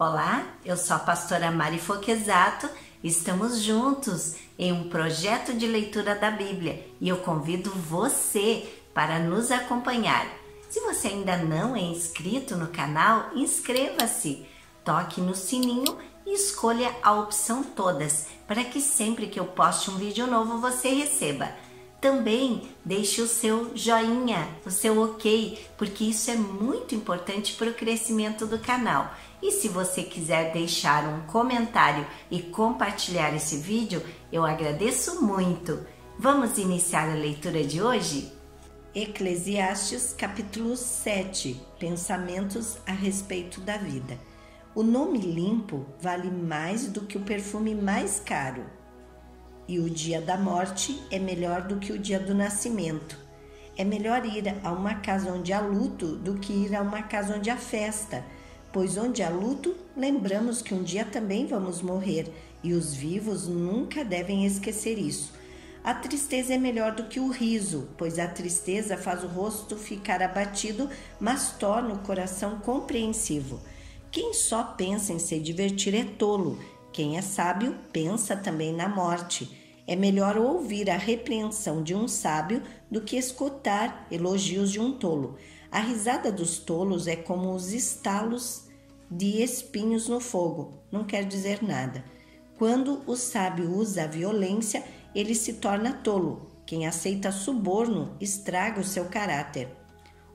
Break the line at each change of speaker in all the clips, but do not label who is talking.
Olá, eu sou a pastora Mari Foquesato, estamos juntos em um projeto de leitura da Bíblia e eu convido você para nos acompanhar. Se você ainda não é inscrito no canal, inscreva-se, toque no sininho e escolha a opção todas, para que sempre que eu poste um vídeo novo você receba. Também deixe o seu joinha, o seu ok, porque isso é muito importante para o crescimento do canal. E se você quiser deixar um comentário e compartilhar esse vídeo, eu agradeço muito. Vamos iniciar a leitura de hoje? Eclesiastes capítulo 7, Pensamentos a respeito da vida. O nome limpo vale mais do que o perfume mais caro. E o dia da morte é melhor do que o dia do nascimento. É melhor ir a uma casa onde há luto do que ir a uma casa onde há festa, pois onde há luto, lembramos que um dia também vamos morrer, e os vivos nunca devem esquecer isso. A tristeza é melhor do que o riso, pois a tristeza faz o rosto ficar abatido, mas torna o coração compreensivo. Quem só pensa em se divertir é tolo. Quem é sábio pensa também na morte. É melhor ouvir a repreensão de um sábio do que escutar elogios de um tolo. A risada dos tolos é como os estalos de espinhos no fogo, não quer dizer nada. Quando o sábio usa a violência, ele se torna tolo. Quem aceita suborno estraga o seu caráter.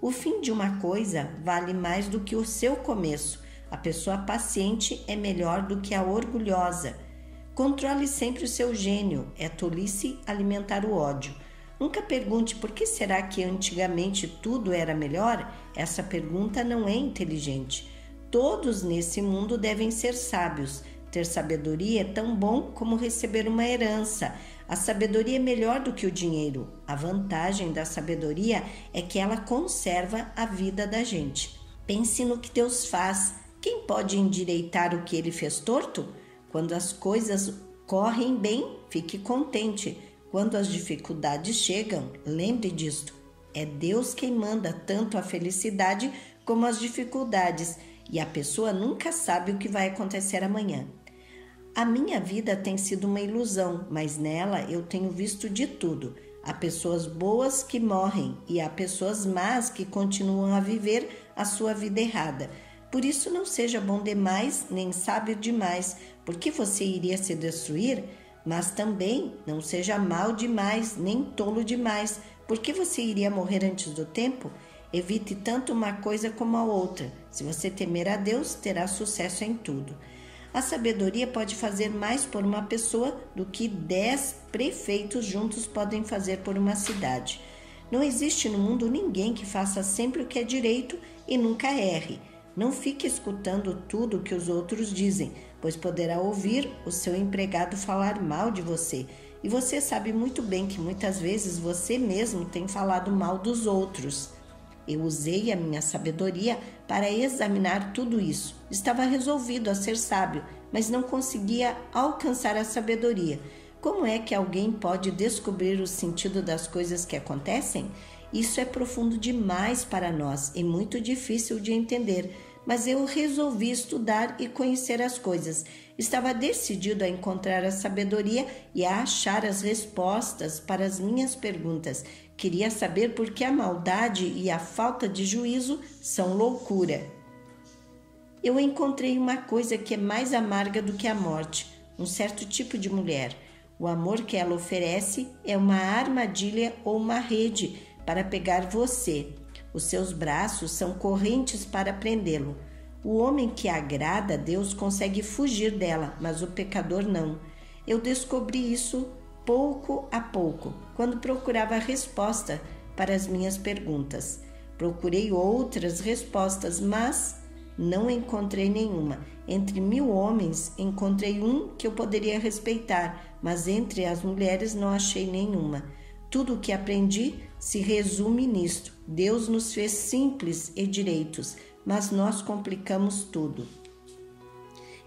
O fim de uma coisa vale mais do que o seu começo. A pessoa paciente é melhor do que a orgulhosa. Controle sempre o seu gênio, é tolice alimentar o ódio. Nunca pergunte por que será que antigamente tudo era melhor. Essa pergunta não é inteligente. Todos nesse mundo devem ser sábios. Ter sabedoria é tão bom como receber uma herança. A sabedoria é melhor do que o dinheiro. A vantagem da sabedoria é que ela conserva a vida da gente. Pense no que Deus faz. Quem pode endireitar o que ele fez torto? Quando as coisas correm bem, fique contente. Quando as dificuldades chegam, lembre disto. É Deus quem manda tanto a felicidade como as dificuldades, e a pessoa nunca sabe o que vai acontecer amanhã. A minha vida tem sido uma ilusão, mas nela eu tenho visto de tudo. Há pessoas boas que morrem e há pessoas más que continuam a viver a sua vida errada. Por isso não seja bom demais, nem sábio demais, porque você iria se destruir, mas também não seja mau demais, nem tolo demais, porque você iria morrer antes do tempo. Evite tanto uma coisa como a outra. Se você temer a Deus, terá sucesso em tudo. A sabedoria pode fazer mais por uma pessoa do que 10 prefeitos juntos podem fazer por uma cidade. Não existe no mundo ninguém que faça sempre o que é direito e nunca erre. Não fique escutando tudo o que os outros dizem, pois poderá ouvir o seu empregado falar mal de você. E você sabe muito bem que muitas vezes você mesmo tem falado mal dos outros. Eu usei a minha sabedoria para examinar tudo isso. Estava resolvido a ser sábio, mas não conseguia alcançar a sabedoria. Como é que alguém pode descobrir o sentido das coisas que acontecem? Isso é profundo demais para nós e muito difícil de entender, mas eu resolvi estudar e conhecer as coisas. Estava decidido a encontrar a sabedoria e a achar as respostas para as minhas perguntas. Queria saber por que a maldade e a falta de juízo são loucura. Eu encontrei uma coisa que é mais amarga do que a morte, um certo tipo de mulher. O amor que ela oferece é uma armadilha ou uma rede para pegar você. Os seus braços são correntes para prendê-lo. O homem que agrada a Deus consegue fugir dela, mas o pecador não. Eu descobri isso pouco a pouco, quando procurava a resposta para as minhas perguntas. Procurei outras respostas, mas não encontrei nenhuma. Entre 1000 homens, encontrei um que eu poderia respeitar, mas entre as mulheres não achei nenhuma. Tudo o que aprendi se resume nisto. Deus nos fez simples e direitos, mas nós complicamos tudo.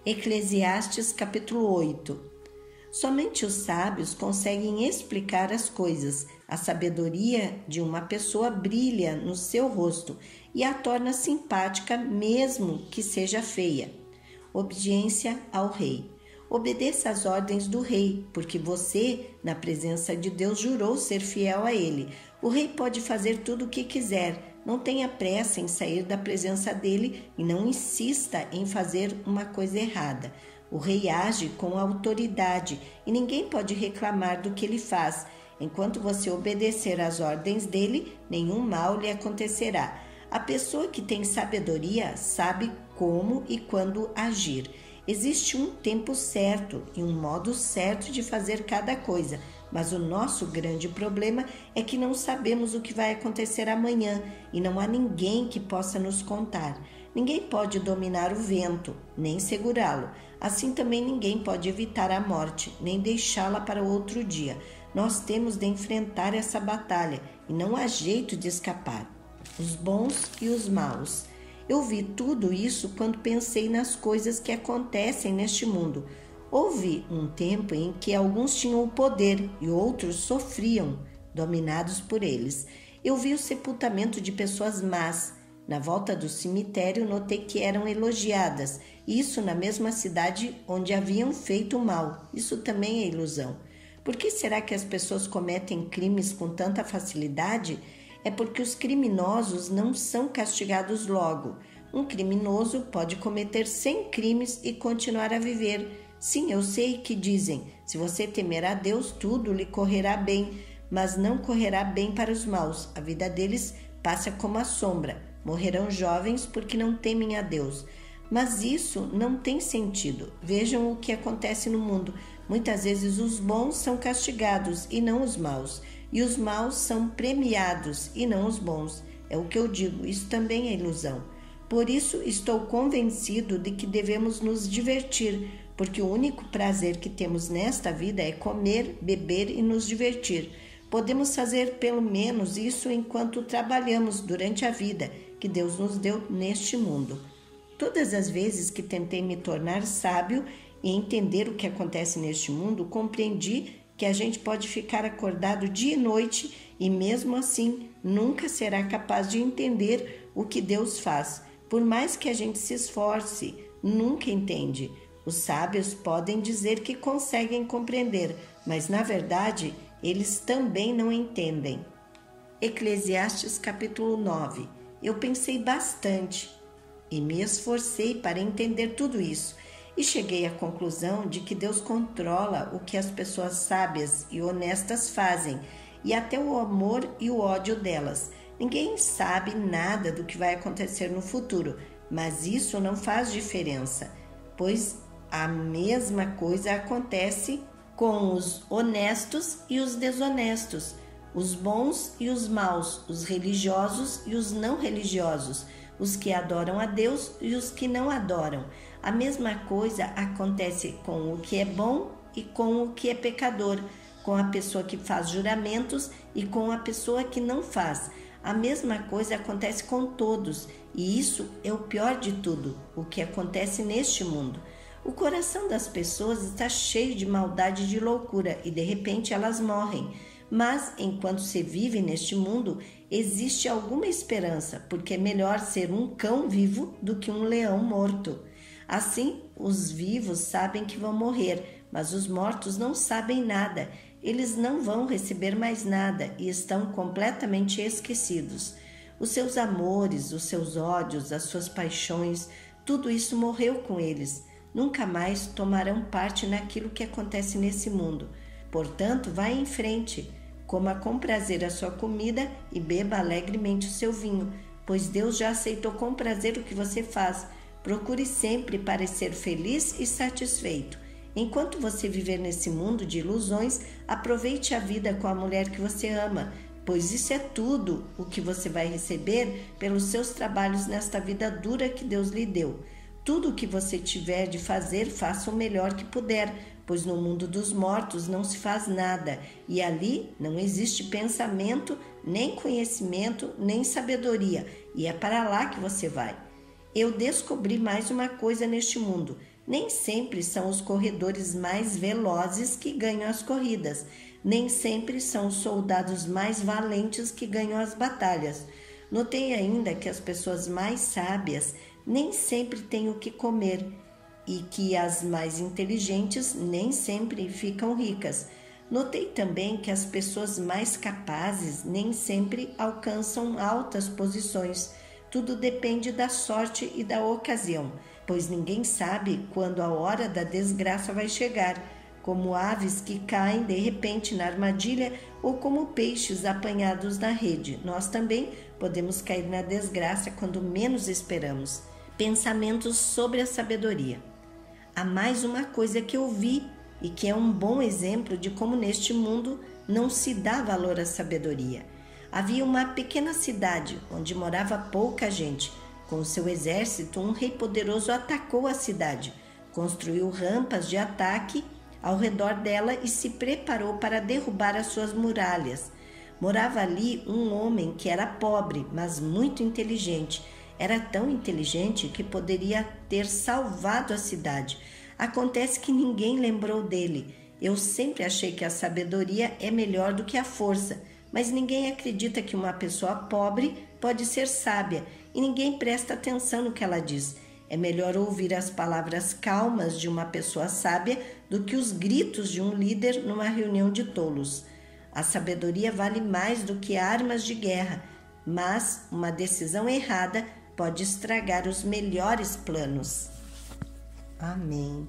Eclesiastes capítulo 8. Somente os sábios conseguem explicar as coisas. A sabedoria de uma pessoa brilha no seu rosto e a torna simpática mesmo que seja feia.
obediência ao rei. Obedeça às ordens do rei, porque você, na presença de Deus, jurou ser fiel a ele. O rei pode fazer tudo o que quiser. Não tenha pressa em sair da presença dele e não insista em fazer uma coisa errada. O rei age com autoridade e ninguém pode reclamar do que ele faz. Enquanto você obedecer às ordens dele, nenhum mal lhe acontecerá. A pessoa que tem sabedoria sabe como e quando agir. Existe um tempo certo e um modo certo de fazer cada coisa, mas o nosso grande problema é que não sabemos o que vai acontecer amanhã e não há ninguém que possa nos contar. Ninguém pode dominar o vento, nem segurá-lo. Assim também ninguém pode evitar a morte, nem deixá-la para outro dia. Nós temos de enfrentar essa batalha e não há jeito de escapar. Os bons e os maus. Eu vi tudo isso quando pensei nas coisas que acontecem neste mundo. Houve um tempo em que alguns tinham o poder e outros sofriam, dominados por eles. Eu vi o sepultamento de pessoas más. Na volta do cemitério notei que eram elogiadas. Isso na mesma cidade onde haviam feito o mal. Isso também é ilusão. Por que será que as pessoas cometem crimes com tanta facilidade? É porque os criminosos não são castigados logo. Um criminoso pode cometer 100 crimes e continuar a viver. Sim, eu sei que dizem, se você temer a Deus, tudo lhe correrá bem, mas não correrá bem para os maus. A vida deles passa como a sombra. Morrerão jovens porque não temem a Deus. Mas isso não tem sentido. Vejam o que acontece no mundo. Muitas vezes os bons são castigados e não os maus. E os maus são premiados e não os bons. É o que eu digo, isso também é ilusão. Por isso estou convencido de que devemos nos divertir, porque o único prazer que temos nesta vida é comer, beber e nos divertir. Podemos fazer pelo menos isso enquanto trabalhamos durante a vida que Deus nos deu neste mundo. Todas as vezes que tentei me tornar sábio e entender o que acontece neste mundo, compreendi que a gente pode ficar acordado dia e noite e mesmo assim nunca será capaz de entender o que Deus faz. Por mais que a gente se esforce, nunca entende. Os sábios podem dizer que conseguem compreender, mas na verdade eles também não entendem. Eclesiastes capítulo 9. Eu pensei bastante e me esforcei para entender tudo isso. E cheguei à conclusão de que Deus controla o que as pessoas sábias e honestas fazem e até o amor e o ódio delas. Ninguém sabe nada do que vai acontecer no futuro, mas isso não faz diferença, pois a mesma coisa acontece com os honestos e os desonestos, os bons e os maus, os religiosos e os não religiosos, os que adoram a Deus e os que não adoram. A mesma coisa acontece com o que é bom e com o que é pecador, com a pessoa que faz juramentos e com a pessoa que não faz. A mesma coisa acontece com todos, e isso é o pior de tudo, o que acontece neste mundo. O coração das pessoas está cheio de maldade e de loucura, e de repente elas morrem. Mas, enquanto se vive neste mundo, existe alguma esperança, porque é melhor ser um cão vivo do que um leão morto. Assim, os vivos sabem que vão morrer, mas os mortos não sabem nada. Eles não vão receber mais nada e estão completamente esquecidos. Os seus amores, os seus ódios, as suas paixões, tudo isso morreu com eles. Nunca mais tomarão parte naquilo que acontece nesse mundo. Portanto, vá em frente, coma com prazer a sua comida e beba alegremente o seu vinho, pois Deus já aceitou com prazer o que você faz. Procure sempre parecer feliz e satisfeito. Enquanto você viver nesse mundo de ilusões, aproveite a vida com a mulher que você ama, pois isso é tudo o que você vai receber pelos seus trabalhos nesta vida dura que Deus lhe deu. Tudo o que você tiver de fazer, faça o melhor que puder, pois no mundo dos mortos não se faz nada, e ali não existe pensamento, nem conhecimento, nem sabedoria, e é para lá que você vai. Eu descobri mais uma coisa neste mundo. Nem sempre são os corredores mais velozes que ganham as corridas, nem sempre são os soldados mais valentes que ganham as batalhas. Notei ainda que as pessoas mais sábias nem sempre têm o que comer. e que as mais inteligentes nem sempre ficam ricas. Notei também que as pessoas mais capazes nem sempre alcançam altas posições. Tudo depende da sorte e da ocasião, pois ninguém sabe quando a hora da desgraça vai chegar, como aves que caem de repente na armadilha ou como peixes apanhados na rede. Nós também podemos cair na desgraça quando menos esperamos. Pensamentos sobre a sabedoria. Há mais uma coisa que eu vi e que é um bom exemplo de como neste mundo não se dá valor à sabedoria. Havia uma pequena cidade onde morava pouca gente. Com seu exército, um rei poderoso atacou a cidade, construiu rampas de ataque ao redor dela e se preparou para derrubar as suas muralhas. Morava ali um homem que era pobre, mas muito inteligente. Era tão inteligente que poderia ter salvado a cidade. Acontece que ninguém lembrou dele. Eu sempre achei que a sabedoria é melhor do que a força, mas ninguém acredita que uma pessoa pobre pode ser sábia e ninguém presta atenção no que ela diz. É melhor ouvir as palavras calmas de uma pessoa sábia do que os gritos de um líder numa reunião de tolos. A sabedoria vale mais do que armas de guerra, mas uma decisão errada pode estragar os melhores planos. Amém.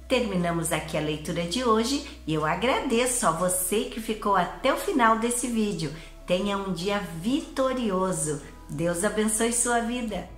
Terminamos aqui a leitura de hoje e eu agradeço a você que ficou até o final desse vídeo. Tenha um dia vitorioso. Deus abençoe sua vida.